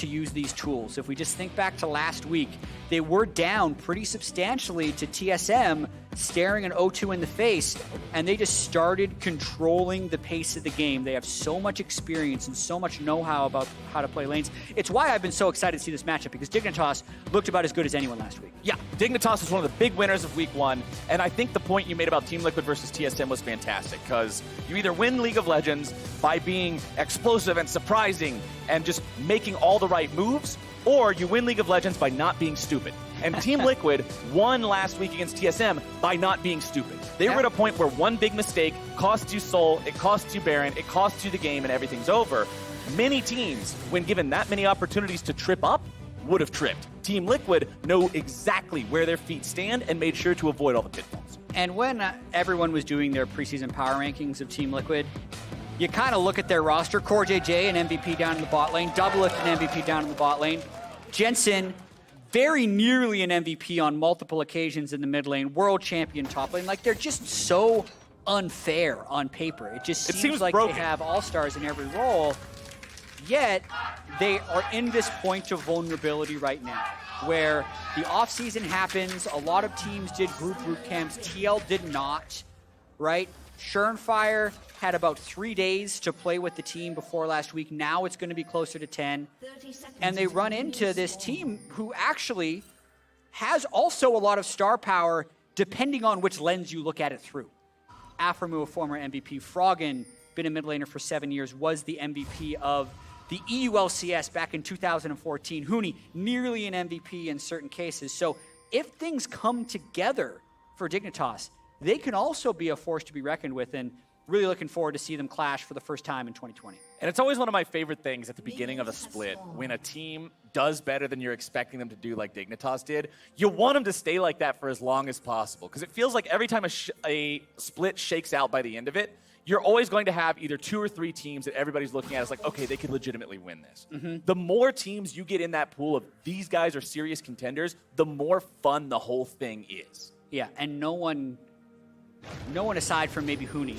to use these tools. If we just think back to last week, they were down pretty substantially to TSM, staring an O2 in the face, and they just started controlling the pace of the game. They have so much experience and so much know-how about how to play lanes. It's why I've been so excited to see this matchup, because Dignitas looked about as good as anyone last week. Yeah, Dignitas was one of the big winners of week 1, and I think the point you made about Team Liquid versus TSM was fantastic, because you either win League of Legends by being explosive and surprising and just making all the right moves, or you win League of Legends by not being stupid. And Team Liquid won last week against TSM by not being stupid. They were at a point where one big mistake costs you Soul, it costs you Baron, it costs you the game, and everything's over. Many teams, when given that many opportunities to trip up, would have tripped. Team Liquid know exactly where their feet stand and made sure to avoid all the pitfalls. And when everyone was doing their preseason power rankings of Team Liquid, you kind of look at their roster. CoreJJ, an MVP down in the bot lane. DoubleLift, an MVP down in the bot lane. Jensen, very nearly an MVP on multiple occasions in the mid lane. World champion top lane. Like, they're just so unfair on paper. It just seems like broken. They have all-stars in every role. Yet, they are in this point of vulnerability right now, where the offseason happens. A lot of teams did group camps. TL did not, right? Surnefire had about 3 days to play with the team before last week. Now it's going to be closer to 10. And they run into this team who actually has also a lot of star power, depending on which lens you look at it through. Aphromoo, a former MVP. Froggen, been a mid laner for 7 years, was the MVP of the EU LCS back in 2014. Huni, nearly an MVP in certain cases. So if things come together for Dignitas, they can also be a force to be reckoned with, and really looking forward to see them clash for the first time in 2020. And it's always one of my favorite things at the beginning of a split, when a team does better than you're expecting them to do, like Dignitas did. You want them to stay like that for as long as possible, because it feels like every time a split shakes out by the end of it, you're always going to have either 2 or 3 teams that everybody's looking at as like, okay, they could legitimately win this. The more teams you get in that pool of these guys are serious contenders, the more fun the whole thing is. Yeah, and no one aside from maybe Huni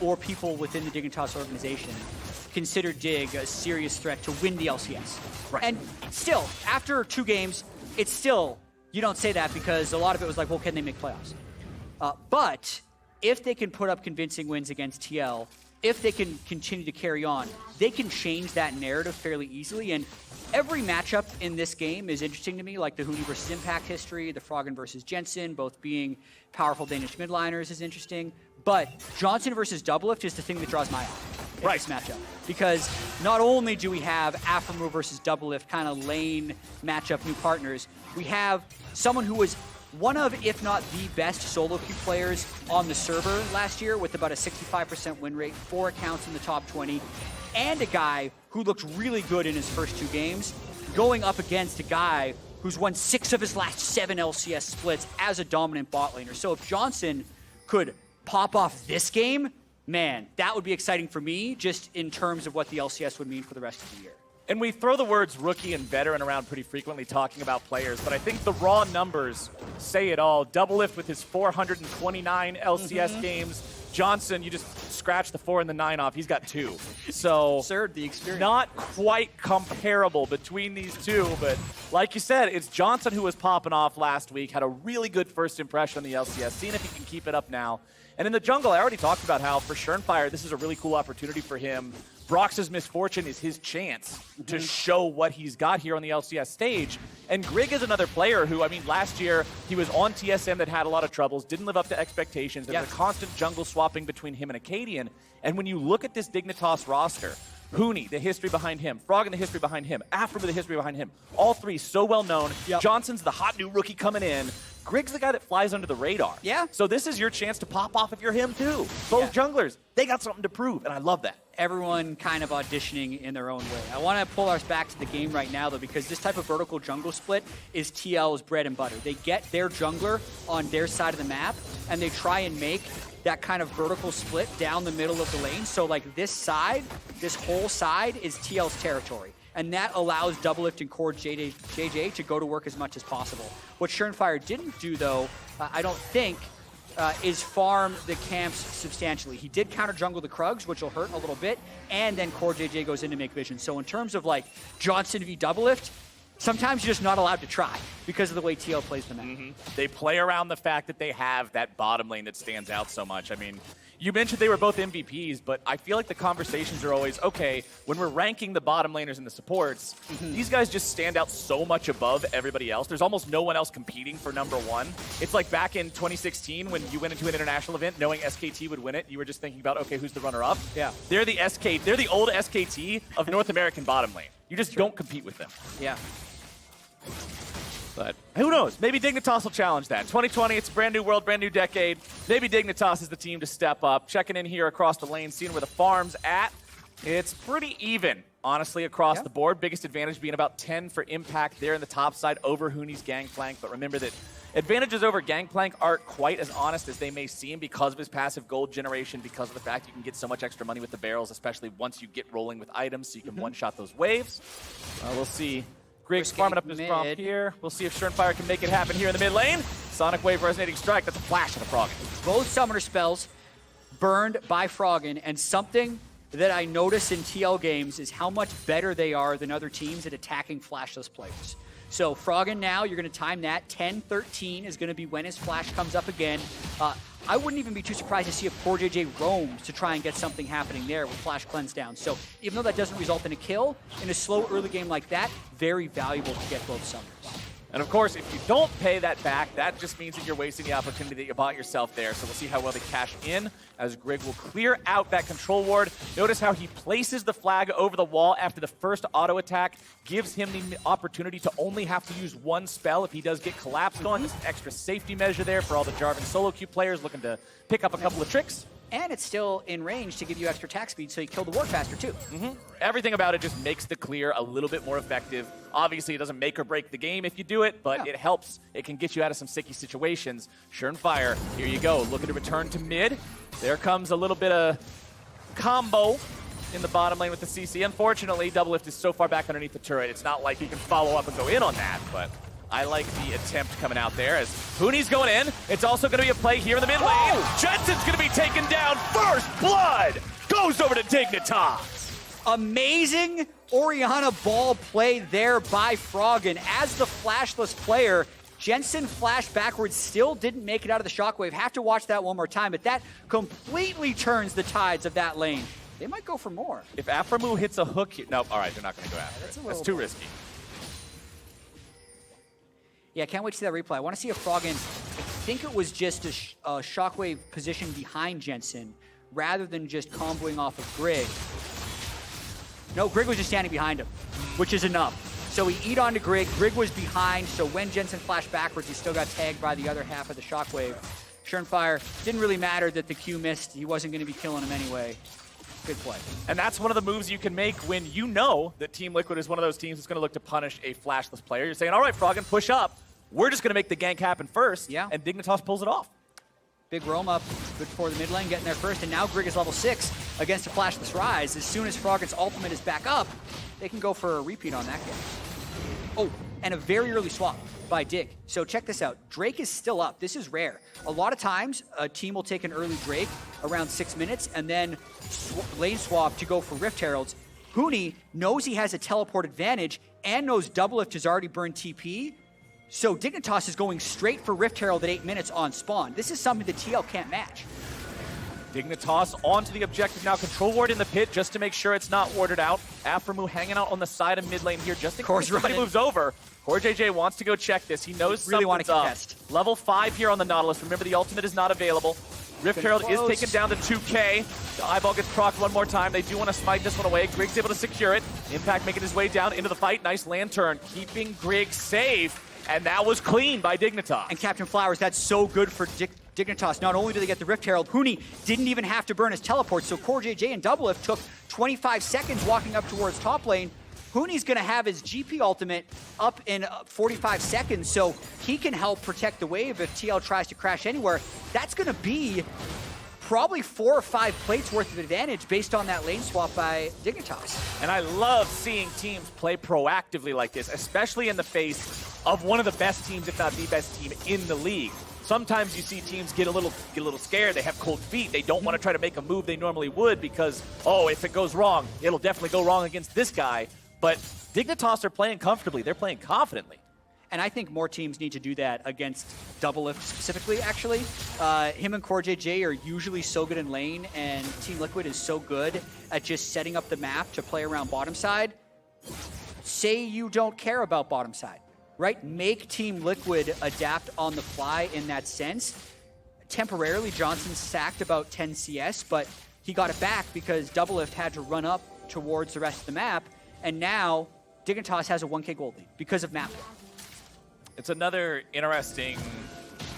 or people within the Dignitas organization consider Dig a serious threat to win the LCS. Right. And still, after 2 games, it's still, you don't say that because a lot of it was like, well, can they make playoffs? But if they can put up convincing wins against TL, if they can continue to carry on, they can change that narrative fairly easily. And every matchup in this game is interesting to me, like the Huni versus Impact history, the Froggen versus Jensen, both being powerful Danish midliners is interesting. But Johnsun versus DoubleLift is the thing that draws my eye in this matchup. Because not only do we have Aphromoo versus DoubleLift kind of lane matchup new partners, we have someone who was one of, if not the best solo queue players on the server last year with about a 65% win rate, 4 accounts in the top 20, and a guy who looked really good in his first 2 games, going up against a guy who's won 6 of his last 7 LCS splits as a dominant bot laner. So if Johnsun could pop off this game, man, that would be exciting for me, just in terms of what the LCS would mean for the rest of the year. And we throw the words rookie and veteran around pretty frequently talking about players, but I think the raw numbers say it all. DoubleLift with his 429 LCS games. Johnsun, you just scratch the 4 and the 9 off. He's got 2. So Absurd, the experience. Not quite comparable between these two, but like you said, it's Johnsun who was popping off last week, had a really good first impression on the LCS, seeing if he can keep it up now. And in the jungle, I already talked about how for Surnefire, this is a really cool opportunity for him. Broxah's misfortune is his chance to show what he's got here on the LCS stage. And Grig is another player who, I mean, last year he was on TSM that had a lot of troubles, didn't live up to expectations. There was a constant jungle swapping between him and Acadian. And when you look at this Dignitas roster, Huni, the history behind him, Froggen, the history behind him, Aphromoo, the history behind him, all 3 so well known. Johnson's the hot new rookie coming in. Grig's the guy that flies under the radar. So this is your chance to pop off if you're him too. Both junglers, they got something to prove, and I love that. Everyone kind of auditioning in their own way. I want to pull us back to the game right now, though, because this type of vertical jungle split is TL's bread and butter. They get their jungler on their side of the map, and they try and make that kind of vertical split down the middle of the lane. So, like, this side, this whole side is TL's territory. And that allows DoubleLift and CoreJJ to go to work as much as possible. What Surnefire didn't do, though, I don't think, is farm the camps substantially. He did counter jungle the Krugs, which will hurt a little bit, and then CoreJJ goes in to make vision. So in terms of like Johnsun v DoubleLift, sometimes you're just not allowed to try because of the way TL plays the map. They play around the fact that they have that bottom lane that stands out so much. I mean, you mentioned they were both MVPs, but I feel like the conversations are always, okay, when we're ranking the bottom laners and the supports, these guys just stand out so much above everybody else. There's almost no one else competing for #1. It's like back in 2016 when you went into an international event knowing SKT would win it. You were just thinking about, okay, who's the runner-up? Yeah. They're the old SKT of North American bottom lane. You just don't compete with them. Yeah. But who knows? Maybe Dignitas will challenge that. 2020, it's a brand new world, brand new decade. Maybe Dignitas is the team to step up. Checking in here across the lane, seeing where the farm's at. It's pretty even, honestly, across the board. Biggest advantage being about 10 for impact there in the top side over Huni's Gangplank. But remember that advantages over Gangplank aren't quite as honest as they may seem because of his passive gold generation, because of the fact you can get so much extra money with the barrels, especially once you get rolling with items, so you can one-shot those waves. We'll see. Grig's farming up his prompt here. We'll see if Surnfire can make it happen here in the mid lane. Sonic Wave Resonating Strike. That's a flash of the Froggen. Both summoner spells burned by Froggen, and something that I notice in TL games is how much better they are than other teams at attacking flashless players. So Froggen now, you're going to time that. 10-13 is going to be when his flash comes up again. I wouldn't even be too surprised to see if CoreJJ roams to try and get something happening there with Flash Cleanse down. So even though that doesn't result in a kill, in a slow early game like that, very valuable to get both summoners. And of course, if you don't pay that back, that just means that you're wasting the opportunity that you bought yourself there. So we'll see how well they cash in as Grig will clear out that control ward. Notice how he places the flag over the wall after the first auto attack, gives him the opportunity to only have to use one spell if he does get collapsed on. Just an extra safety measure there for all the Jarvan solo queue players looking to pick up a couple of tricks. And it's still in range to give you extra attack speed, so you kill the ward faster too. Everything about it just makes the clear a little bit more effective. Obviously, it doesn't make or break the game if you do it, but it helps. It can get you out of some sticky situations. Surnfire, here you go. Looking to return to mid. There comes a little bit of combo in the bottom lane with the CC. Unfortunately, DoubleLift is so far back underneath the turret, it's not like he can follow up and go in on that, but I like the attempt coming out there as Huni's going in. It's also going to be a play here in the mid lane. Jensen's going to be taken down. First blood goes over to Dignitas. Amazing Orianna ball play there by Froggen. As the flashless player, Jensen flashed backwards, still didn't make it out of the shockwave. Have to watch that one more time, but that completely turns the tides of that lane. They might go for more. If Aphromoo hits a hook here, no, all right, they're not going to go after it. That's too risky. Yeah, can't wait to see that replay. I want to see if Froggen, I think it was just a shockwave position behind Jensen rather than just comboing off of Grig. No, Grig was just standing behind him, which is enough. So he eat onto Grig. Grig was behind, so when Jensen flashed backwards, he still got tagged by the other half of the shockwave. Surnfire, didn't really matter that the Q missed. He wasn't going to be killing him anyway. Good play. And that's one of the moves you can make when you know that Team Liquid is one of those teams that's going to look to punish a flashless player. You're saying, all right, Froggen, push up. We're just going to make the gank happen first, and Dignitas pulls it off. Big roam up, good for the mid lane, getting there first, and now Grig is level 6 against a flashless Ryze. As soon as Froggen's ultimate is back up, they can go for a repeat on that game. Oh, and a very early swap by Dig. So check this out. Drake is still up. This is rare. A lot of times, a team will take an early Drake around 6 minutes and then lane swap to go for Rift Heralds. Huni knows he has a teleport advantage and knows DoubleLift has already burned TP. So Dignitas is going straight for Rift Herald at 8 minutes on spawn. This is something the TL can't match. Dignitas onto the objective now. Control ward in the pit just to make sure it's not warded out. Aphromoo hanging out on the side of mid lane here just in case somebody moves over. CoreJJ wants to go check this. He knows really something's up. Level 5 here on the Nautilus. Remember, the ultimate is not available. Rift Herald is taken down to 2K. The eyeball gets procced one more time. They do want to smite this one away. Grig's able to secure it. Impact making his way down into the fight. Nice lantern, keeping Grig safe. And that was clean by Dignitas. And Captain Flowers, that's so good for Dignitas. Not only do they get the Rift Herald, Huni didn't even have to burn his teleport, so CoreJJ and DoubleLift took 25 seconds walking up towards top lane. Huni's going to have his GP ultimate up in 45 seconds, so he can help protect the wave if TL tries to crash anywhere. That's going to be probably 4 or 5 plates worth of advantage based on that lane swap by Dignitas. And I love seeing teams play proactively like this, especially in the face of one of the best teams, if not the best team in the league. Sometimes you see teams get a little scared. They have cold feet. They don't want to try to make a move they normally would because, oh, if it goes wrong, it'll definitely go wrong against this guy. But Dignitas are playing comfortably. They're playing confidently. And I think more teams need to do that against DoubleLift specifically, actually. Him and CoreJJ are usually so good in lane, and Team Liquid is so good at just setting up the map to play around bottom side. Say you don't care about bottom side, right? Make Team Liquid adapt on the fly in that sense. Temporarily, Johnsun sacked about 10 CS, but he got it back because DoubleLift had to run up towards the rest of the map, and now Dignitas has a 1K gold lead because of map. It's another interesting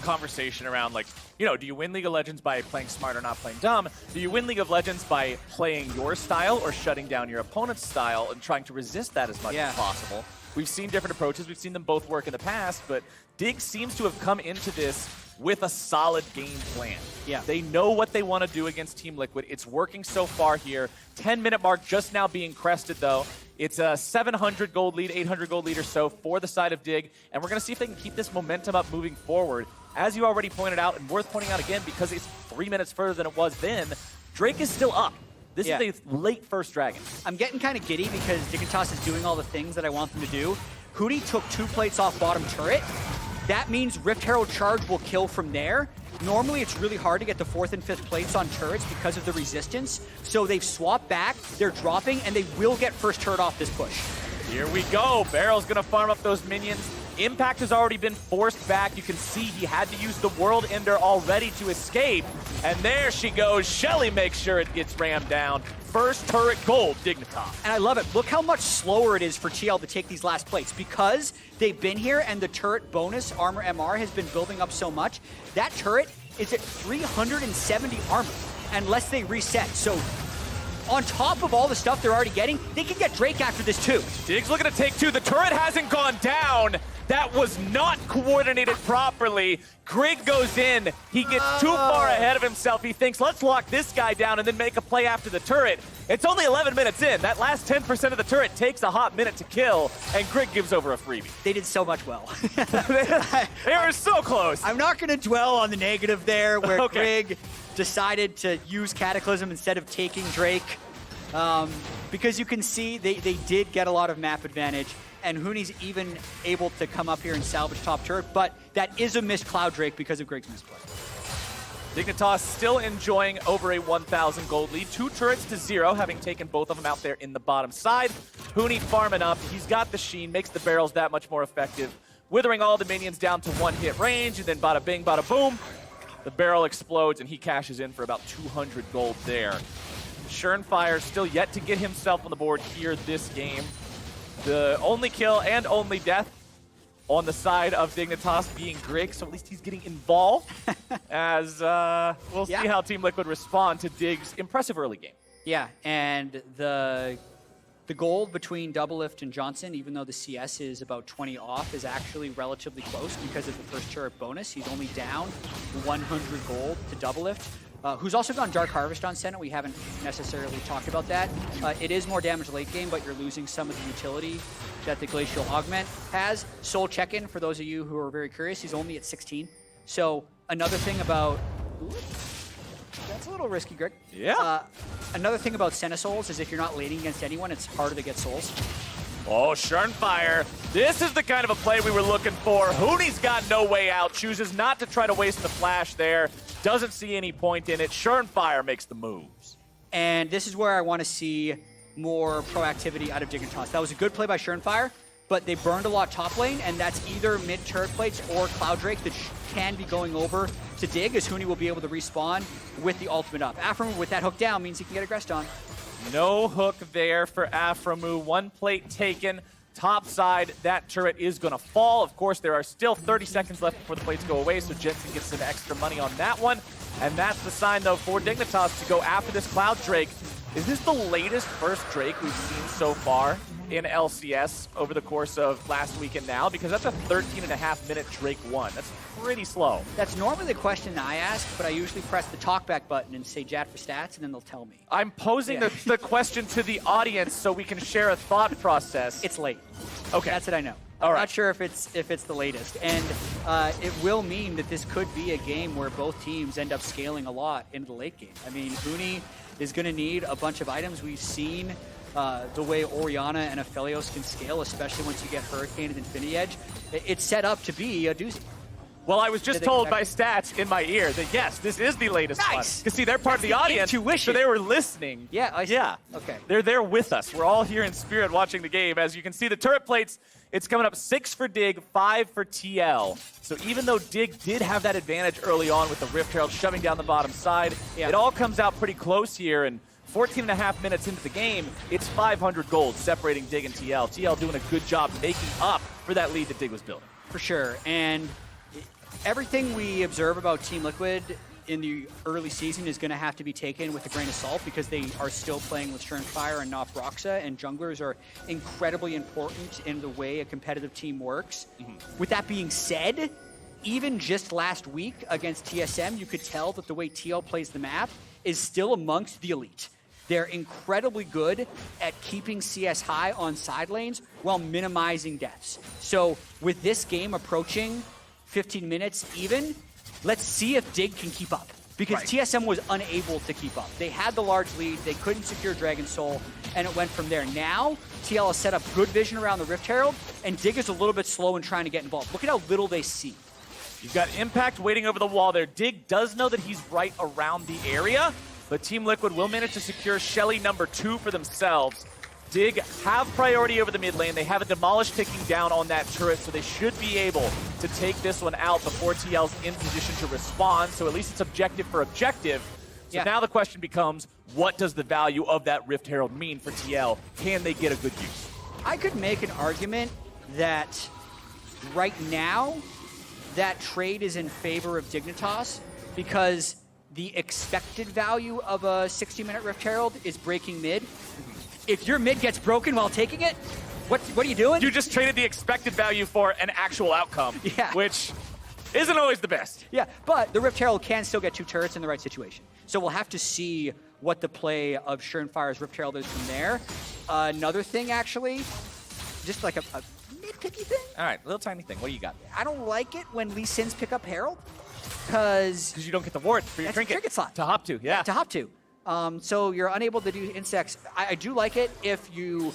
conversation around, like, you know, do you win League of Legends by playing smart or not playing dumb? Do you win League of Legends by playing your style or shutting down your opponent's style and trying to resist that as much as possible? We've seen different approaches. We've seen them both work in the past, but Dig seems to have come into this with a solid game plan. Yeah. They know what they want to do against Team Liquid. It's working so far here. 10-minute mark just now being crested, though. It's a 700 gold lead, 800 gold lead or so for the side of Dig, and we're going to see if they can keep this momentum up moving forward. As you already pointed out, and worth pointing out again because it's 3 minutes further than it was then, Drake is still up. This is a late first dragon. I'm getting kind of giddy because Dignitas is doing all the things that I want them to do. Huni took 2 plates off bottom turret. That means Rift Herald Charge will kill from there. Normally, it's really hard to get the 4th and 5th plates on turrets because of the resistance. So they've swapped back, they're dropping, and they will get first turret off this push. Here we go. Barrel's going to farm up those minions. Impact has already been forced back. You can see he had to use the World Ender already to escape. And there she goes. Shelly makes sure it gets rammed down. First turret gold, Dignitas. And I love it. Look how much slower it is for TL to take these last plates. Because they've been here and the turret bonus armor MR has been building up so much, that turret is at 370 armor unless they reset. So on top of all the stuff they're already getting, they can get Drake after this too. Dig's looking to take 2. The turret hasn't gone down. That was not coordinated properly. Grig goes in. He gets too far ahead of himself. He thinks, let's lock this guy down and then make a play after the turret. It's only 11 minutes in. That last 10% of the turret takes a hot minute to kill, and Grig gives over a freebie. They did so much well. They were so close. I'm not going to dwell on the negative there where Grig decided to use Cataclysm instead of taking Drake. Because you can see they did get a lot of map advantage. And Huni's even able to come up here and salvage top turret, but that is a missed Cloud Drake because of Grig's misplay. Dignitas still enjoying over a 1,000 gold lead. 2 turrets to 0, having taken both of them out there in the bottom side. Huni farming up. He's got the Sheen, makes the barrels that much more effective. Withering all the minions down to 1-hit range, and then bada bing, bada boom. The barrel explodes, and he cashes in for about 200 gold there. Surnfire still yet to get himself on the board here this game. The only kill and only death on the side of Dignitas being Grig, so at least he's getting involved as we'll see how Team Liquid respond to Dig's impressive early game. Yeah, and the gold between DoubleLift and Johnsun, even though the CS is about 20 off, is actually relatively close because of the first turret bonus. He's only down 100 gold to DoubleLift. Who's also gone Dark Harvest on Senna. We haven't necessarily talked about that. It is more damage late game, but you're losing some of the utility that the Glacial Augment has. Soul check-in, for those of you who are very curious, he's only at 16. So another thing about... Ooh, that's a little risky, Grig. Yeah. Another thing about Senna souls is if you're not laning against anyone, it's harder to get souls. Oh, Surnfire. This is the kind of a play we were looking for. Huni's got no way out. Chooses not to try to waste the flash there. Doesn't see any point in it. Surnfire makes the moves. And this is where I want to see more proactivity out of Dignitas. That was a good play by Surnfire, but they burned a lot top lane, and that's either mid-turret plates or Cloud Drake that can be going over to Dig, as Huni will be able to respawn with the ultimate up. Aphromoo, with that hook down, means he can get aggressed on. No hook there for Aphromoo. 1 plate taken. Top side, that turret is going to fall. Of course, there are still 30 seconds left before the plates go away, so Jensen gets some extra money on that one. And that's the sign, though, for Dignitas to go after this Cloud Drake. Is this the latest first Drake we've seen so far in LCS over the course of last weekend now? Because that's a 13.5-minute Drake 1. That's pretty slow. That's normally the question I ask, but I usually press the talkback button and say Jatt for stats, and then they'll tell me. I'm posing the question to the audience so we can share a thought process. It's late. Okay. That's what I know. All right. Not sure if it's the latest, and it will mean that this could be a game where both teams end up scaling a lot into the late game. I mean, Huni is going to need a bunch of items. We've seen the way Orianna and Aphelios can scale, especially once you get Hurricane and Infinity Edge. It's set up to be a doozy. Well, I was just told by stats in my ear that, yes, this is the latest one. Because, see, they're part of the audience, so they were listening. Yeah, yeah. Okay. They're there with us. We're all here in spirit watching the game. As you can see, the turret plates, it's coming up 6 for Dig, 5 for TL. So even though Dig did have that advantage early on with the Rift Herald shoving down the bottom side, it all comes out pretty close here. And 14.5 minutes into the game, it's 500 gold separating Dig and TL. TL doing a good job making up for that lead that Dig was building. For sure. And everything we observe about Team Liquid in the early season is going to have to be taken with a grain of salt because they are still playing with Fire and not Broxah, and junglers are incredibly important in the way a competitive team works. With that being said, even just last week against TSM, you could tell that the way TL plays the map is still amongst the elite. They're incredibly good at keeping CS high on side lanes while minimizing deaths. So with this game approaching 15 minutes even, let's see if Dig can keep up. Because TSM was unable to keep up. They had the large lead, they couldn't secure Dragon Soul, and it went from there. Now, TL has set up good vision around the Rift Herald, and Dig is a little bit slow in trying to get involved. Look at how little they see. You've got Impact waiting over the wall there. Dig does know that he's right around the area, but Team Liquid will manage to secure Shelly number 2 for themselves. Dig have priority over the mid lane. They have a Demolish ticking down on that turret, so they should be able to take this one out before TL's in position to respond. So at least it's objective for objective. So now the question becomes, what does the value of that Rift Herald mean for TL? Can they get a good use? I could make an argument that right now, that trade is in favor of Dignitas because the expected value of a 60-minute Rift Herald is breaking mid. If your mid gets broken while taking it, what are you doing? You just traded the expected value for an actual outcome, which isn't always the best. Yeah, but the Rift Herald can still get 2 turrets in the right situation. So we'll have to see what the play of Fire's Rift Herald is from there. Another thing, actually, just like a nitpicky thing. All right, little tiny thing. What do you got? I don't like it when Lee Sins pick up Herald because you don't get the ward for your trinket slot to hop to. Yeah, to hop to. So you're unable to do insects. I do like it if you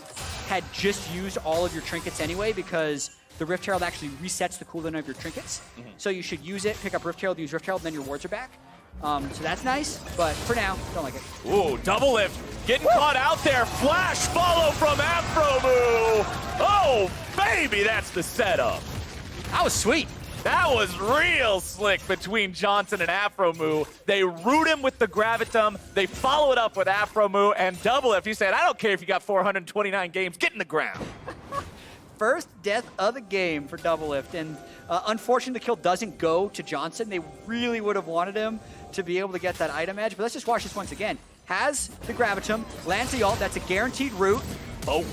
had just used all of your trinkets anyway, because the Rift Herald actually resets the cooldown of your trinkets. So you should use it, pick up Rift Herald, use Rift Herald, and then your wards are back. So that's nice, but for now, don't like it. Ooh, DoubleLift getting caught out there. Flash follow from Aphromoo. Oh, baby, that's the setup. That was sweet. That was real slick between Johnsun and Aphromoo. They root him with the Gravitum. They follow it up with Aphromoo and DoubleLift. He said, I don't care if you got 429 games. Get in the ground. First death of the game for DoubleLift. And unfortunately, the kill doesn't go to Johnsun. They really would have wanted him to be able to get that item edge. But let's just watch this once again. Has the Gravitum, lands the ult. That's a guaranteed root. Oh.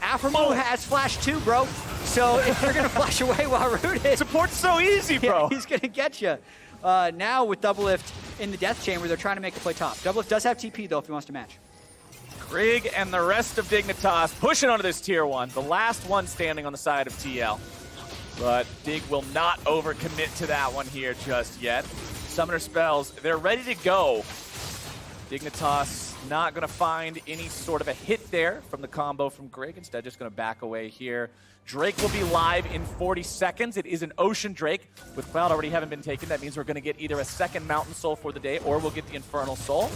Aphromoo has flash too, bro. So if you're going to flash away while rooted... Support's so easy, bro. He's going to get you. Now with DoubleLift in the Death Chamber, they're trying to make a play top. DoubleLift does have TP, though, if he wants to match. Grig and the rest of Dignitas pushing onto this tier 1. The last one standing on the side of TL. But Dig will not overcommit to that one here just yet. Summoner spells, they're ready to go. Dignitas not going to find any sort of a hit there from the combo from Grig. Instead, just going to back away here. Drake will be live in 40 seconds. It is an Ocean Drake. With Cloud already having been taken, that means we're going to get either a second Mountain Soul for the day, or we'll get the Infernal Soul.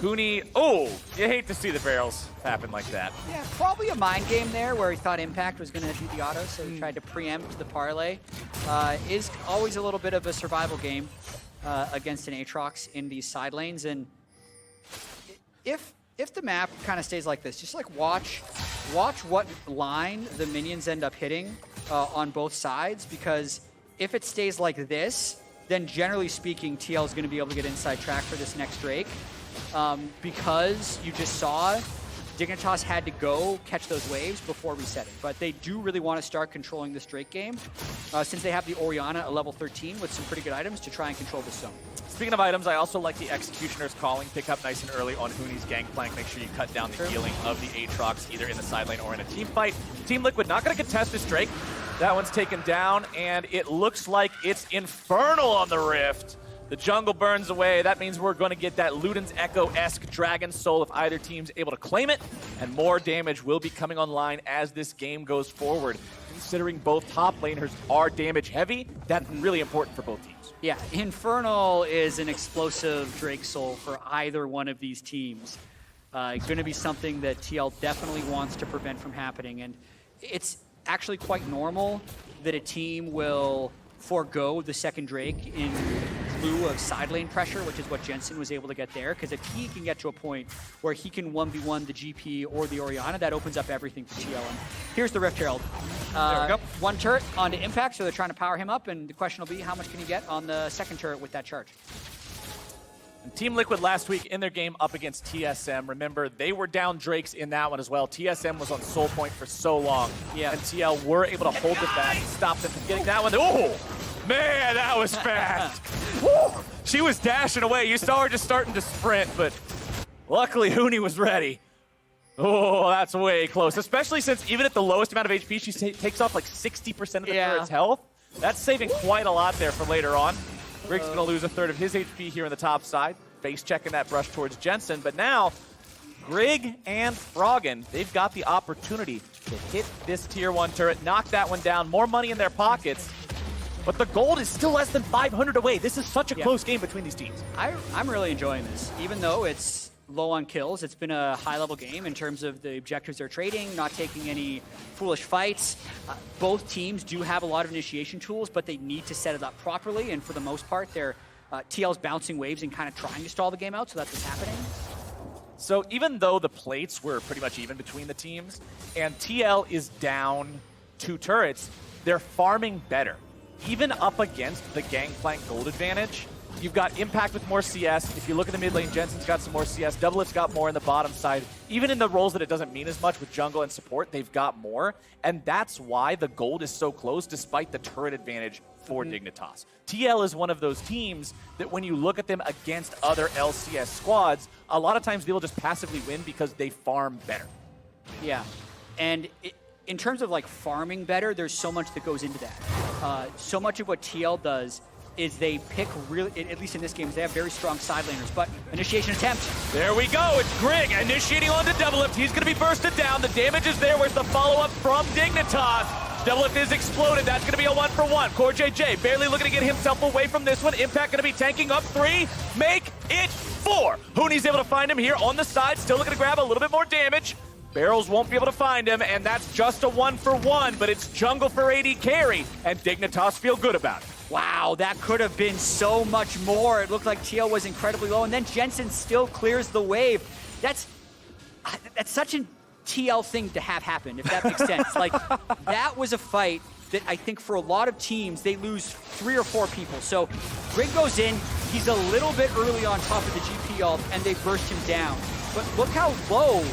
Huni, oh, you hate to see the barrels happen like that. Yeah, probably a mind game there where he thought Impact was going to do the auto, so he tried to preempt the parlay. Is always a little bit of a survival game against an Aatrox in these side lanes, and if the map kind of stays like this, just like watch what line the minions end up hitting on both sides, because if it stays like this, then generally speaking, TL is going to be able to get inside track for this next Drake. Because you just saw Dignitas had to go catch those waves before resetting. But they do really want to start controlling this Drake game since they have the Orianna at level 13 with some pretty good items to try and control this zone. speaking of items, I also like the Executioner's Calling. Pick up nice and early on Huni's Gangplank. Make sure you cut down the healing of the Aatrox either in the side lane or in a team fight. Team Liquid not going to contest this Drake. That one's taken down, and it looks like it's Infernal on the Rift. The jungle burns away. That means we're going to get that Luden's Echo-esque Dragon Soul if either team's able to claim it, and more damage will be coming online as this game goes forward. Considering both top laners are damage heavy, that's really important for both teams. Yeah, Infernal is an explosive Drake Soul for either one of these teams. Going to be something that TL definitely wants to prevent from happening, and it's actually quite normal that a team will forego the second Drake in lieu of side lane pressure, which is what Jensen was able to get there, because if he can get to a point where he can 1v1 the GP or the Orianna, that opens up everything for TL. And here's the Rift Herald. There we go. One turret onto Impact, so they're trying to power him up, and the question will be, how much can he get on the second turret with that charge? And Team Liquid last week in their game up against TSM, remember, they were down Drakes in that one as well. TSM was on Soul Point for so long, and TL were able to hold it back, stop them from getting that one. Oh, man, that was fast. Woo! She was dashing away. You saw her just starting to sprint, but luckily Huni was ready. Oh, that's way close, especially since even at the lowest amount of HP, she takes off like 60% of the turret's health. That's saving quite a lot there for later on. Grig's going to lose a third of his HP here on the top side. Face checking that brush towards Jensen, but now Grig and Froggen, they've got the opportunity to hit this tier 1 turret, knock that one down, more money in their pockets, but the gold is still less than 500 away. This is such a close game between these teams. I'm really enjoying this, even though it's low on kills. It's been a high-level game in terms of the objectives they're trading, not taking any foolish fights. Both teams do have a lot of initiation tools, but they need to set it up properly, and for the most part, they're TL's bouncing waves and kind of trying to stall the game out, so that's what's happening. So even though the plates were pretty much even between the teams, and TL is down 2 turrets, they're farming better. Even up against the Gangplank gold advantage, you've got Impact with more CS. If you look at the mid lane, Jensen's got some more CS. DoubleLift's got more in the bottom side. Even in the roles that it doesn't mean as much with jungle and support, they've got more. And that's why the gold is so close despite the turret advantage for Dignitas. TL is one of those teams that when you look at them against other LCS squads, a lot of times they'll just passively win because they farm better. Yeah, and in terms of like farming better, there's so much that goes into that. So much of what TL does is they pick really, at least in this game, they have very strong side laners, but initiation attempt. There we go, it's Grig initiating onto DoubleLift. He's gonna be bursted down, the damage is there. Where's the follow-up from Dignitas? DoubleLift is exploded, that's gonna be a 1-for-1. CoreJJ barely looking to get himself away from this one. Impact gonna be tanking up 3, make it 4. Huni's able to find him here on the side, still looking to grab a little bit more damage. Barrels won't be able to find him, and that's just a 1-for-1, but it's jungle for AD carry, and Dignitas feel good about it. Wow, that could have been so much more. It looked like TL was incredibly low, and then Jensen still clears the wave. That's such a TL thing to have happen, if that makes sense. Like, that was a fight that I think for a lot of teams, they lose 3 or 4 people. So Grig goes in, he's a little bit early on top of the GP ult, and they burst him down. But look how low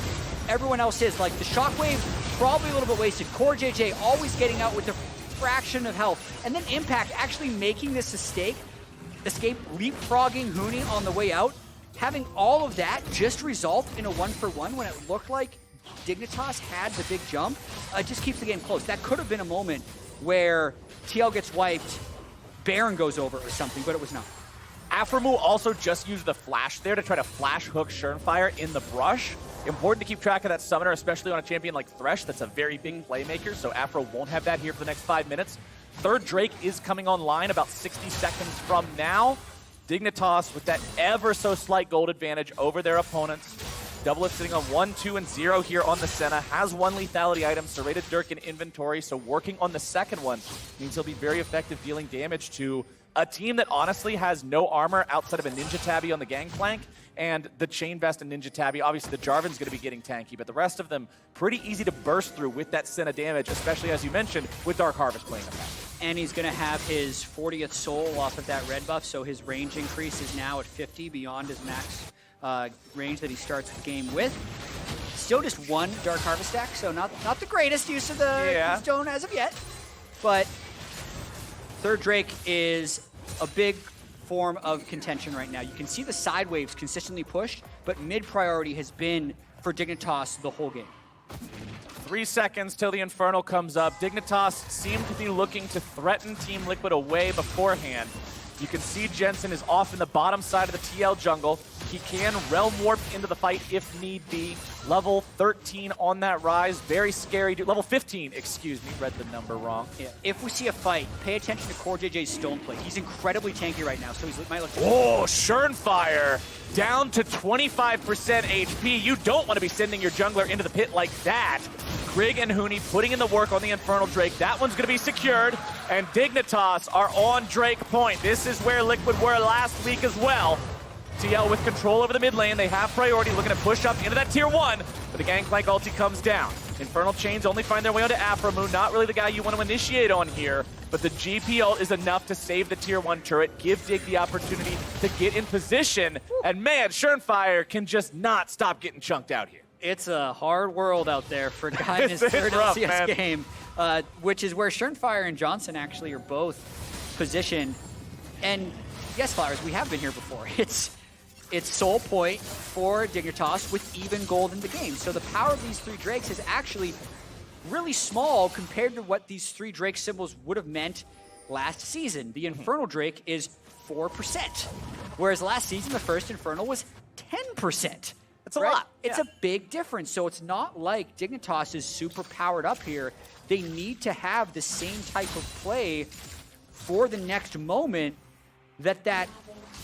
everyone else is. Like, the shockwave, probably a little bit wasted. CoreJJ always getting out with a fraction of health. And then Impact actually making this escape, leapfrogging Huni on the way out. Having all of that just result in a 1-for-1 when it looked like Dignitas had the big jump, just keeps the game close. That could have been a moment where TL gets wiped, Baron goes over or something, but it was not. Aphromoo also just used the flash there to try to flash hook Schernfire in the brush. Important to keep track of that summoner, especially on a champion like Thresh that's a very big playmaker, so Aphro won't have that here for the next 5 minutes. Third Drake is coming online about 60 seconds from now. Dignitas with that ever so slight gold advantage over their opponents. DoubleLift sitting on 1, 2, and 0 here on the Senna. Has 1 lethality item, serrated Dirk in inventory, so working on the second one means he'll be very effective dealing damage to a team that honestly has no armor outside of a Ninja Tabby on the Gangplank and the Chain Vest and Ninja Tabby. Obviously, the Jarvan's going to be getting tanky, but the rest of them pretty easy to burst through with that Senna damage, especially, as you mentioned, with Dark Harvest playing a pack. And he's going to have his 40th soul off of that red buff, so his range increase is now at 50 beyond his max range that he starts the game with. Still just 1 Dark Harvest stack, so not the greatest use of the stone as of yet. But third Drake is a big form of contention right now. You can see the side waves consistently pushed, but mid priority has been for Dignitas the whole game. 3 seconds till the Infernal comes up. Dignitas seem to be looking to threaten Team Liquid away beforehand. You can see Jensen is off in the bottom side of the TL jungle. He can realm warp into the fight if need be. Level 13 on that Ryze. Very scary. Level 15, excuse me. Read the number wrong. Yeah. If we see a fight, pay attention to CoreJJ's stone plate. He's incredibly tanky right now, so he might look... Oh, Jarvan down to 25% HP. You don't want to be sending your jungler into the pit like that. Grig and Huni putting in the work on the Infernal Drake. That one's going to be secured, and Dignitas are on Drake point. This is where Liquid were last week as well. TL with control over the mid lane. They have priority, looking to push up into that tier 1, but the Gangplank ulti comes down. Infernal Chains only find their way onto Aphromoo. Not really the guy you want to initiate on here, but the GP ult is enough to save the tier 1 turret, give Dig the opportunity to get in position, and man, Jarvan can just not getting chunked out here. It's a hard world out there for a guy in his third rough, LCS man. game, which is where Jarvan and Johnsun actually are both positioned. And yes, Flowers, we have been here before. It's sole point for Dignitas with even gold in the game. So the power of these 3 Drakes is actually really small compared to what these 3 Drake symbols would have meant last season. The Infernal Drake is 4%, whereas last season the first Infernal was 10%. That's a lot. It's a big difference. So it's not like Dignitas is super powered up here. They need to have the same type of play for the next moment that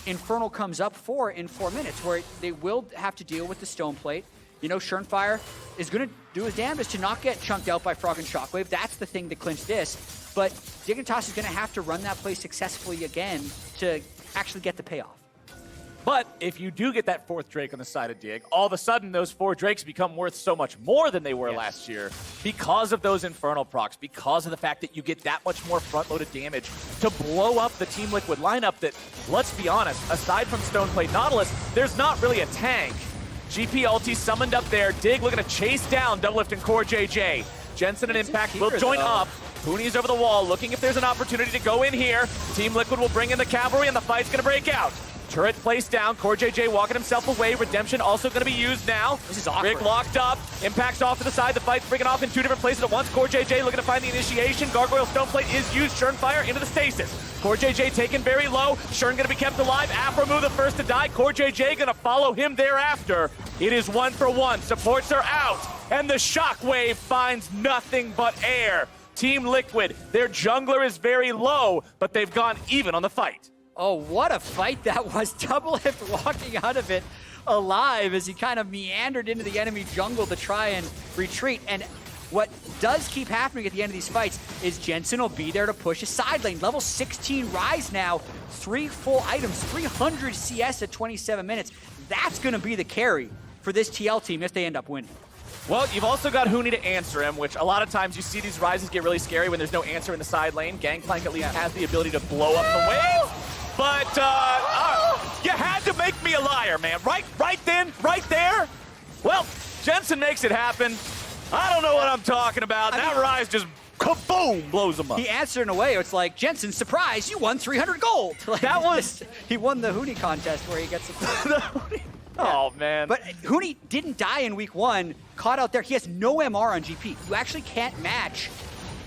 Infernal comes up for in 4 minutes, where they will have to deal with the stone plate. You know, Jarvan is going to do his damnedest to not get chunked out by Froggen Shockwave. That's the thing that clinched this. But Dignitas is going to have to run that play successfully again to actually get the payoff. But if you do get that 4th Drake on the side of Dig, all of a sudden those 4 Drakes become worth so much more than they were last year because of those Infernal procs, because of the fact that you get that much more front-loaded damage to blow up the Team Liquid lineup that, let's be honest, aside from Stoneplate Nautilus, there's not really a tank. GP ulti summoned up there. Dig looking to chase down DoubleLift and CoreJJ. Jensen and Impact will join up. Huni's over the wall, looking if there's an opportunity to go in here. Team Liquid will bring in the cavalry, and the fight's going to break out. Turret placed down, CoreJJ walking himself away. Redemption also going to be used now. This is awkward. Grig locked up. Impact's off to the side. The fight's breaking off in 2 different places at once. CoreJJ looking to find the initiation. Gargoyle Stoneplate is used. Jarvan into the stasis. CoreJJ taken very low. Shern going to be kept alive. Aphromoo the first to die. CoreJJ going to follow him thereafter. It is 1 for 1. Supports are out. And the Shockwave finds nothing but air. Team Liquid, their jungler is very low, but they've gone even on the fight. Oh, what a fight that was. DoubleLift walking out of it alive as he kind of meandered into the enemy jungle to try and retreat. And what does keep happening at the end of these fights is Jensen will be there to push a side lane. Level 16 Ryze now, 3 full items, 300 CS at 27 minutes. That's going to be the carry for this TL team if they end up winning. Well, you've also got Huni to answer him, which a lot of times you see these Ryzes get really scary when there's no answer in the side lane. Gangplank at least has the ability to blow up the wave. But you had to make me a liar, man. Right then, right there. Well, Jensen makes it happen. I don't know what I'm talking about. That Ryze just kaboom blows him up. He answered in a way, it's like, Jensen, surprise, you won 300 gold. Like, that was... he won the Huni contest where he gets the Huni. Oh, man. But Huni didn't die in week 1, caught out there. He has no MR on GP. You actually can't match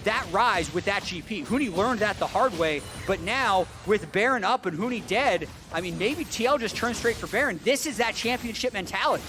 that Ryze with that GP. Huni learned that the hard way, but now with Baron up and Huni dead, I mean, maybe TL just turns straight for Baron. This is that championship mentality.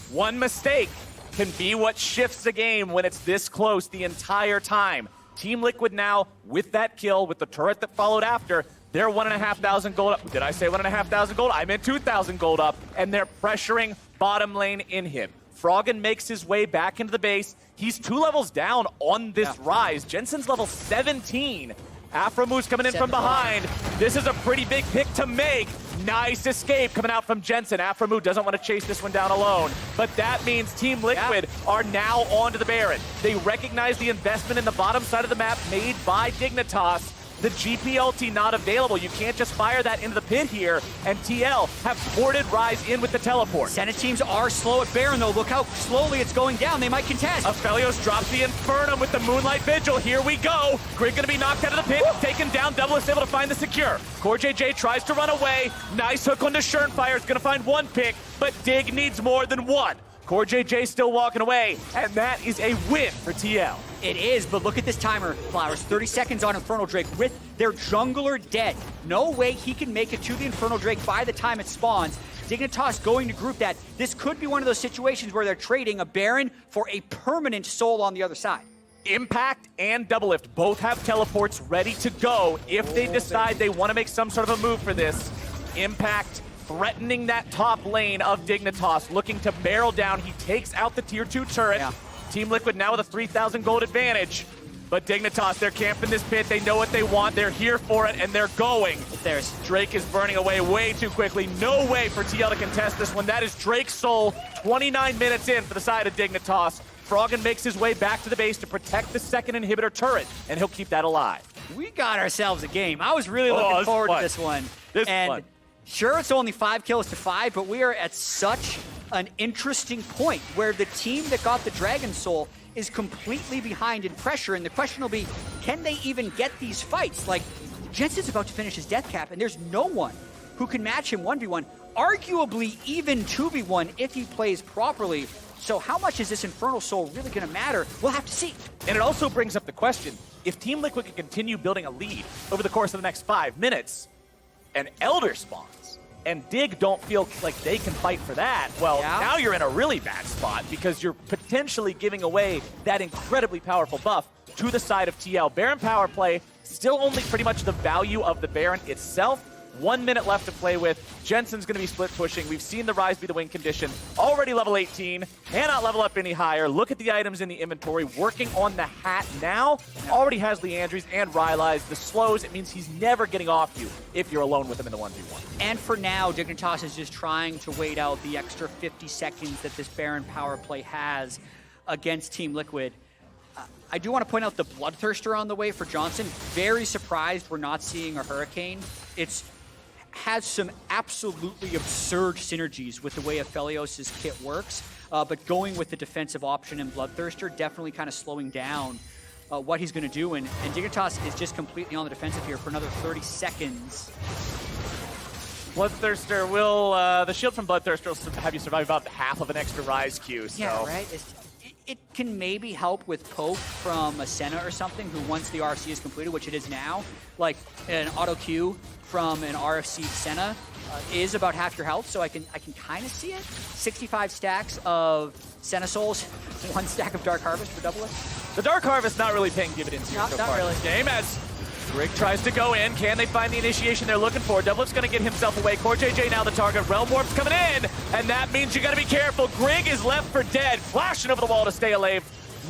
One mistake can be what shifts the game when it's this close the entire time. Team Liquid now, with that kill, with the turret that followed after, they're 1,500 gold up. Did I say 1,500 gold? I meant 2,000 gold up, and they're pressuring bottom lane in him. Froggen makes his way back into the base. He's 2 levels down on this Ryze. Jensen's level 17. Aphromoo's coming in from behind. This is a pretty big pick to make. Nice escape coming out from Jensen. Aphromoo doesn't want to chase this one down alone. But that means Team Liquid are now on to the Baron. They recognize the investment in the bottom side of the map made by Dignitas. The GP ulti not available. You can't just fire that into the pit here, and TL have ported Ryze in with the teleport. Senna teams are slow at Baron, though. Look how slowly it's going down. They might contest. Aphelios drops the Infernum with the Moonlight Vigil. Here we go. Grig gonna be knocked out of the pit, taken down. DoubleLift able to find the secure. CoreJJ tries to run away. Nice hook onto Schernfire. It's gonna find one pick, but Dig needs more than one. CoreJJ still walking away, and that is a win for TL. It is, but look at this timer, Flowers. 30 seconds on Infernal Drake with their jungler dead. No way he can make it to the Infernal Drake by the time it spawns. Dignitas going to group that. This could be one of those situations where they're trading a Baron for a permanent soul on the other side. Impact and DoubleLift both have teleports ready to go if they decide they want to make some sort of a move for this. Impact threatening that top lane of Dignitas, looking to barrel down. He takes out the tier 2 turret. Yeah. Team Liquid now with a 3,000 gold advantage. But Dignitas, they're camping this pit. They know what they want. They're here for it, and they're going. There's Drake is burning away way too quickly. No way for TL to contest this one. That is Drake's soul. 29 minutes in for the side of Dignitas. Froggen makes his way back to the base to protect the second inhibitor turret, and he'll keep that alive. We got ourselves a game. I was really looking forward to this one. This is and fun. Sure, it's only 5 kills to 5, but we are at such an interesting point where the team that got the Dragon Soul is completely behind in pressure, and the question will be, can they even get these fights? Like, Jensen's about to finish his death cap, and there's no one who can match him 1v1, arguably even 2v1 if he plays properly. So how much is this Infernal Soul really going to matter? We'll have to see. And it also brings up the question, if Team Liquid can continue building a lead over the course of the next 5 minutes, and Elder spawns, and Dig don't feel like they can fight for that, well, now you're in a really bad spot because you're potentially giving away that incredibly powerful buff to the side of TL. Baron power play, still only pretty much the value of the Baron itself. 1 minute left to play with. Jensen's going to be split pushing. We've seen the Ryze be the win condition. Already level 18. Cannot level up any higher. Look at the items in the inventory. Working on the hat now. Already has Leandries and Ryze. The slows, it means he's never getting off you if you're alone with him in the 1v1. And for now, Dignitas is just trying to wait out the extra 50 seconds that this Baron power play has against Team Liquid. I do want to point out the Bloodthirster on the way for Johnsun. Very surprised we're not seeing a Hurricane. It's has some absolutely absurd synergies with the way Aphelios' kit works, but going with the defensive option in Bloodthirster, definitely kind of slowing down what he's going to do, and Dignitas is just completely on the defensive here for another 30 seconds. Bloodthirster will, the shield from Bloodthirster will have you survive about half of an extra Ryze Q, so. Yeah, right? It can maybe help with poke from a Senna or something who once the RFC is completed, which it is now, like an auto Q from an RFC Senna is about half your health, so I can kind of see it. 65 stacks of Senna Souls, 1 stack of Dark Harvest for DoubleLift. The Dark Harvest not really paying dividends here so far in this game as Grig tries to go in. Can they find the initiation they're looking for? DoubleLift's going to get himself away. CoreJJ now the target. Realm Warp's coming in, and that means you got to be careful. Grig is left for dead, flashing over the wall to stay alive.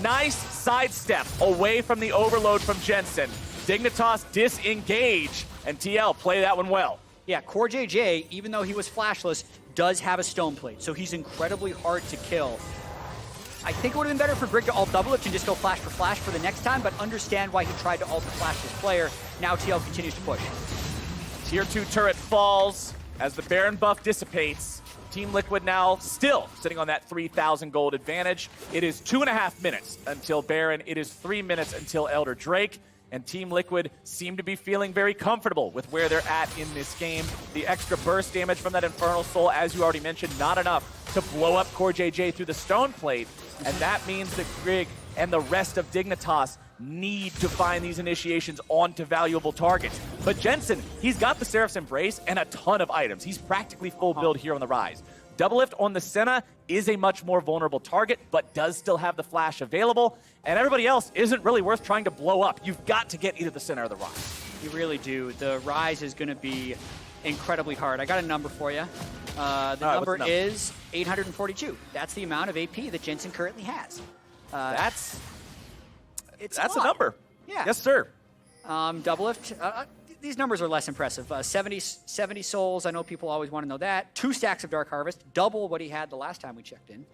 Nice sidestep away from the overload from Jensen. Dignitas disengage, and TL play that one well. Yeah, CoreJJ, even though he was flashless, does have a stone plate, so he's incredibly hard to kill. I think it would have been better for Grig to ult DoubleLift and just go flash for the next time, but understand why he tried to ult the flashless player. Now TL continues to push. Tier 2 turret falls as the Baron buff dissipates. Team Liquid now still sitting on that 3,000 gold advantage. It is 2.5 minutes until Baron. It is 3 minutes until Elder Drake. And Team Liquid seem to be feeling very comfortable with where they're at in this game. The extra burst damage from that Infernal Soul, as you already mentioned, not enough to blow up CoreJJ through the stone plate. And that means that Grig and the rest of Dignitas need to find these initiations onto valuable targets. But Jensen, he's got the Seraph's Embrace and a ton of items. He's practically full build here on the Ryze. DoubleLift on the Senna is a much more vulnerable target, but does still have the flash available. And everybody else isn't really worth trying to blow up. You've got to get either the Senna or the Ryze. You really do. The Ryze is going to be incredibly hard. I got a number for you. The number is 842. That's the amount of AP that Jensen currently has. That's a a number. Yeah. Yes, sir. DoubleLift. These numbers are less impressive. 70 souls, I know people always want to know that. 2 stacks of Dark Harvest, double what he had the last time we checked in.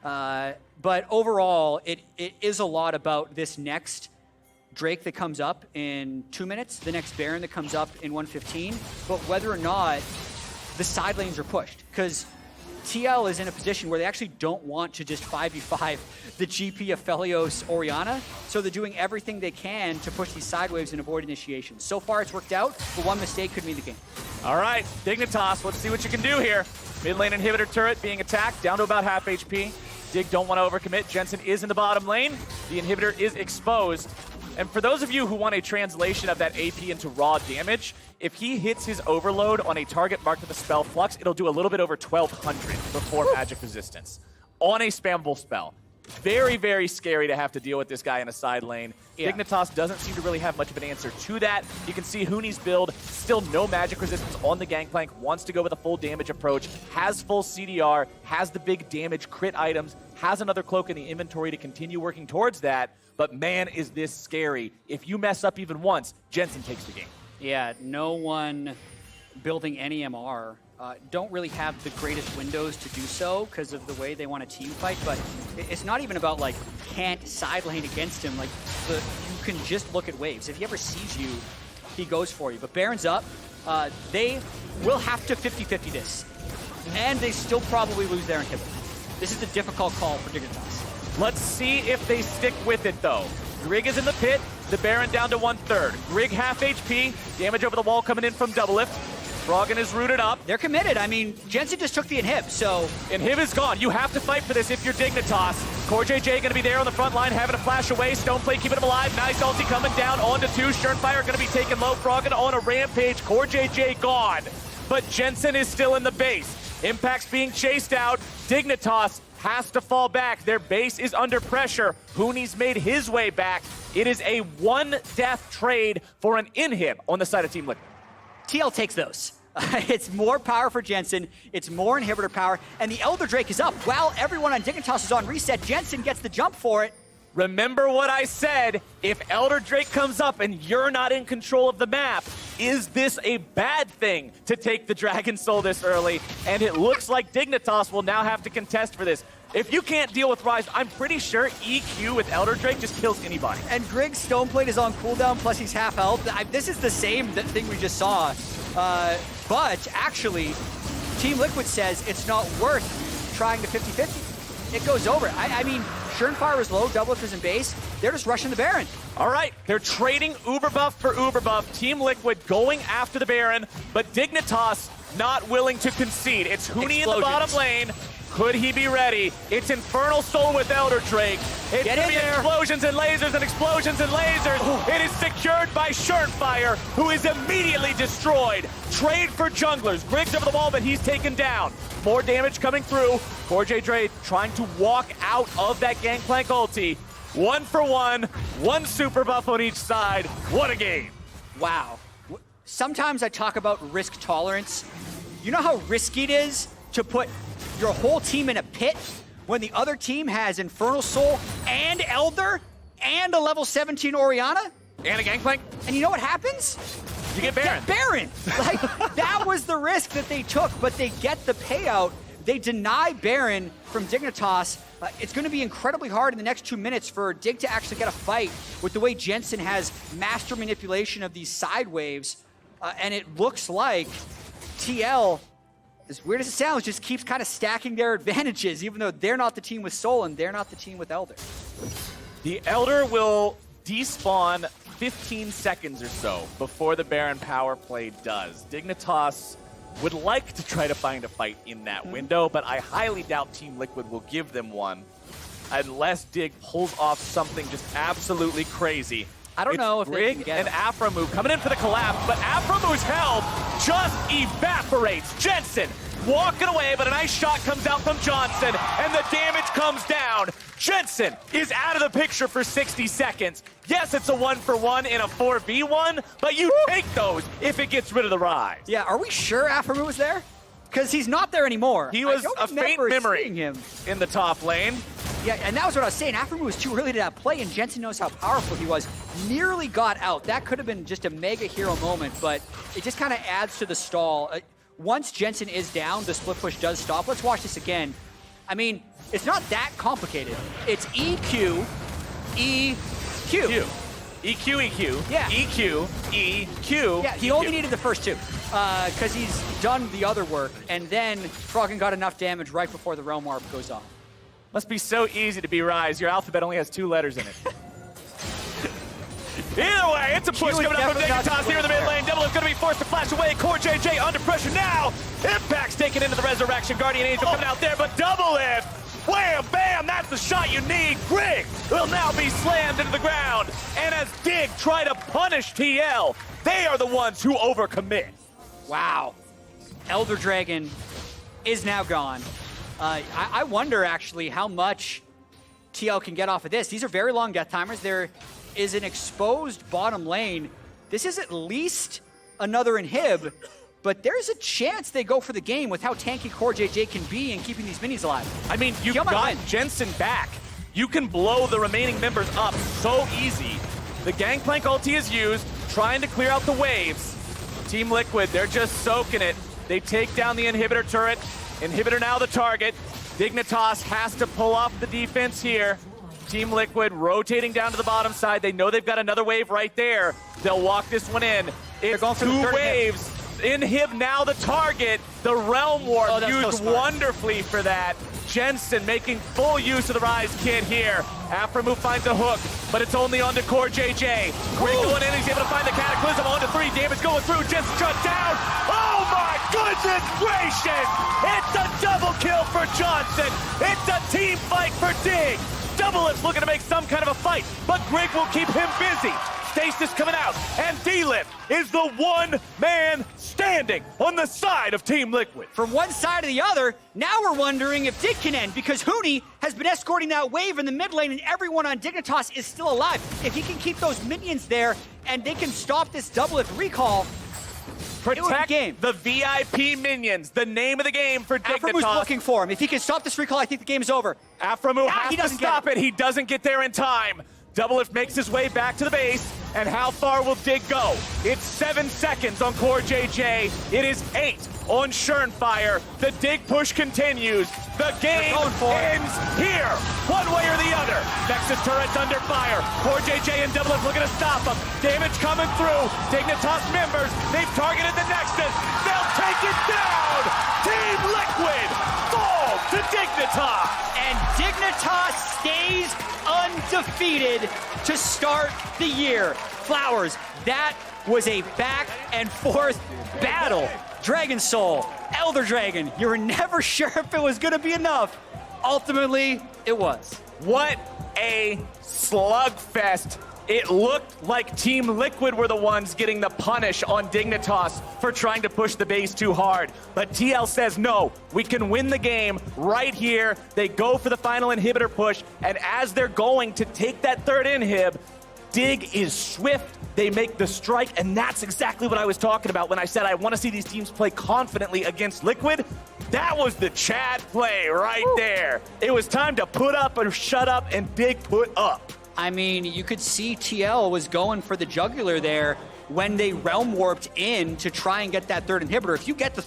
But overall, it is a lot about this next Drake that comes up in 2 minutes, the next Baron that comes up in 1:15, but whether or not the side lanes are pushed. Because TL is in a position where they actually don't want to just 5v5 the GP Aphelios Orianna, so they're doing everything they can to push these side waves and avoid initiation. So far it's worked out, but one mistake could mean the game. All right, Dignitas, let's see what you can do here. Mid lane inhibitor turret being attacked, down to about half HP. Dig don't want to overcommit. Jensen is in the bottom lane. The inhibitor is exposed. And for those of you who want a translation of that AP into raw damage, if he hits his overload on a target marked with a spell flux, it'll do a little bit over 1,200 before magic resistance on a spammable spell. Very, very scary to have to deal with this guy in a side lane. Yeah. Dignitas doesn't seem to really have much of an answer to that. You can see Huni's build, still no magic resistance on the Gangplank, wants to go with a full damage approach, has full CDR, has the big damage crit items, has another cloak in the inventory to continue working towards that. But man, is this scary. If you mess up even once, Jensen takes the game. Yeah, no one building any MR don't really have the greatest windows to do so because of the way they want to team fight, but it's not even about like can't side lane against him. Like you can just look at waves. If he ever sees you, he goes for you. But Baron's up. They will have to 50-50 this, and they still probably lose their inhibitor. This is a difficult call for Dignitas. Let's see if they stick with it though. Grig is in the pit, the Baron down to 1/3. Grig half HP, damage over the wall coming in from DoubleLift. Froggen is rooted up. They're committed. I mean, Jensen just took the inhib, so... Inhib is gone. You have to fight for this if you're Dignitas. CoreJJ going to be there on the front line, having to flash away. Stoneplate keeping him alive. Nice ulti coming down onto 2. Shurnfire going to be taken low. Froggen on a rampage. CoreJJ gone. But Jensen is still in the base. Impact's being chased out. Dignitas has to fall back. Their base is under pressure. Huni's made his way back. It is a 1-death trade for an inhib on the side of Team Liquid. TL takes those. It's more power for Jensen, it's more inhibitor power, and the Elder Drake is up. While everyone on Dignitas is on reset, Jensen gets the jump for it. Remember what I said, if Elder Drake comes up and you're not in control of the map, is this a bad thing to take the Dragon Soul this early? And it looks like Dignitas will now have to contest for this. If you can't deal with Ryze, I'm pretty sure EQ with Elder Drake just kills anybody. And Grig's Stoneplate is on cooldown, plus he's half health. This is the same thing we just saw. But actually, Team Liquid says it's not worth trying to 50-50. It goes over. I mean, Shurnfire is low, DoubleLift is in base. They're just rushing the Baron. All right, they're trading Uber Buff for Uber Buff. Team Liquid going after the Baron, but Dignitas not willing to concede. It's Huni in the bottom lane. Could he be ready? It's Infernal Soul with Elder Drake. It's going to be explosions and lasers and explosions and lasers. Oh. It is secured by Shurnfire, who is immediately destroyed. Trade for junglers. Grig's over the wall, but he's taken down. More damage coming through. CoreJJ trying to walk out of that Gangplank ulti. 1 for 1, 1 super buff on each side. What a game. Wow. Sometimes I talk about risk tolerance. You know how risky it is to put your whole team in a pit when the other team has Infernal Soul and Elder and a level 17 Orianna? And a Gangplank. And you know what happens? You get Baron. Get Baron. Like, that was the risk that they took, but they get the payout. They deny Baron from Dignitas. It's going to be incredibly hard in the next 2 minutes for Dig to actually get a fight with the way Jensen has master manipulation of these side waves. And it looks like TL, as weird as it sounds, just keeps kind of stacking their advantages, even though they're not the team with Soul and they're not the team with Elder. The Elder will despawn 15 seconds or so before the Baron power play does. Dignitas would like to try to find a fight in that window, but I highly doubt Team Liquid will give them one unless Dig pulls off something just absolutely crazy. I don't know if they can Grig get and him. Aphromoo coming in for the collapse, but Aphromoo's health just evaporates. Jensen walking away, but a nice shot comes out from Johnsun, and the damage comes down. Jensen is out of the picture for 60 seconds. Yes, it's a 1-for-1 in a 4v1, but you take those if it gets rid of the Ryze. Yeah, are we sure Aphromoo was there? Because he's not there anymore. He was a faint memory in the top lane. Yeah, and that was what I was saying. Aphromoo was too early to that play, and Jensen knows how powerful he was. Nearly got out. That could have been just a mega hero moment, but it just kind of adds to the stall. Once Jensen is down, the split push does stop. Let's watch this again. I mean, it's not that complicated. It's EQ, EQ. EQ, EQ, Yeah. EQ, EQ. Yeah, he only needed the first two because he's done the other work, and then Froggen got enough damage right before the Realm Warp goes off. Must be so easy to be Ryze. Your alphabet only has 2 letters in it. Either way, it's a push coming up from Dignitas here in the mid lane. DoubleLift going to be forced to flash away. CoreJJ under pressure now. Impact's taken into the resurrection. Guardian Angel coming out there, but DoubleLift. Wham, bam, that's the shot you need. Grig will now be slammed into the ground. And as Dig try to punish TL, they are the ones who overcommit. Wow. Elder Dragon is now gone. I wonder, actually, how much TL can get off of this. These are very long death timers. There is an exposed bottom lane. This is at least another inhib, but there's a chance they go for the game with how tanky CoreJJ can be in keeping these minis alive. I mean, you've got Jensen back. You can blow the remaining members up so easy. The Gangplank ulti is used, trying to clear out the waves. Team Liquid, they're just soaking it. They take down the inhibitor turret. Inhibitor now the target. Dignitas has to pull off the defense here. Team Liquid rotating down to the bottom side. They know they've got another wave right there. They'll walk this one in. It's going for 2 waves. Inhib now the target. The Realm Warp used wonderfully for that. Jensen making full use of the Ryze kit here. Aphromoo finds a hook, but it's only onto CoreJJ. Grig going in, he's able to find the Cataclysm. On to 3, damage going through. Jensen shut down. Oh my goodness gracious! It's a double kill for Johnsun. It's a team fight for Dig. DoubleLift's looking to make some kind of a fight, but Grig will keep him busy. Stasis coming out, and D-Lift is the one man standing on the side of Team Liquid. From one side to the other, now we're wondering if Dig can end, because Huni has been escorting that wave in the mid lane, and everyone on Dignitas is still alive. If he can keep those minions there, and they can stop this DoubleLift recall, protect the VIP minions, the name of the game for Dignitas. Aphromoo's looking for him. If he can stop this recall, I think the game's over. Aphromoo has to stop it. He doesn't get there in time. DoubleLift makes his way back to the base, and how far will Dig go? It's 7 seconds on CoreJJ. It is 8 on Surnfire. The Dig push continues. The game ends here, one way or the other. Nexus turret's under fire. CoreJJ and DoubleLift looking to stop him. Damage coming through. Dignitas members, they've targeted the Nexus. They'll take it down. Team Liquid falls to Dignitas. And Dignitas stays undefeated to start the year. Flowers, that was a back and forth battle. Dragon Soul, Elder Dragon, you were never sure if it was gonna be enough. Ultimately, it was. What a slugfest. It looked like Team Liquid were the ones getting the punish on Dignitas for trying to push the base too hard. But TL says, no, we can win the game right here. They go for the final inhibitor push, and as they're going to take that third inhib, Dig is swift, they make the strike, and that's exactly what I was talking about when I said I want to see these teams play confidently against Liquid. That was the Chad play right there. It was time to put up or shut up, and Dig put up. I mean, you could see TL was going for the jugular there when they realm warped in to try and get that third inhibitor. If you get the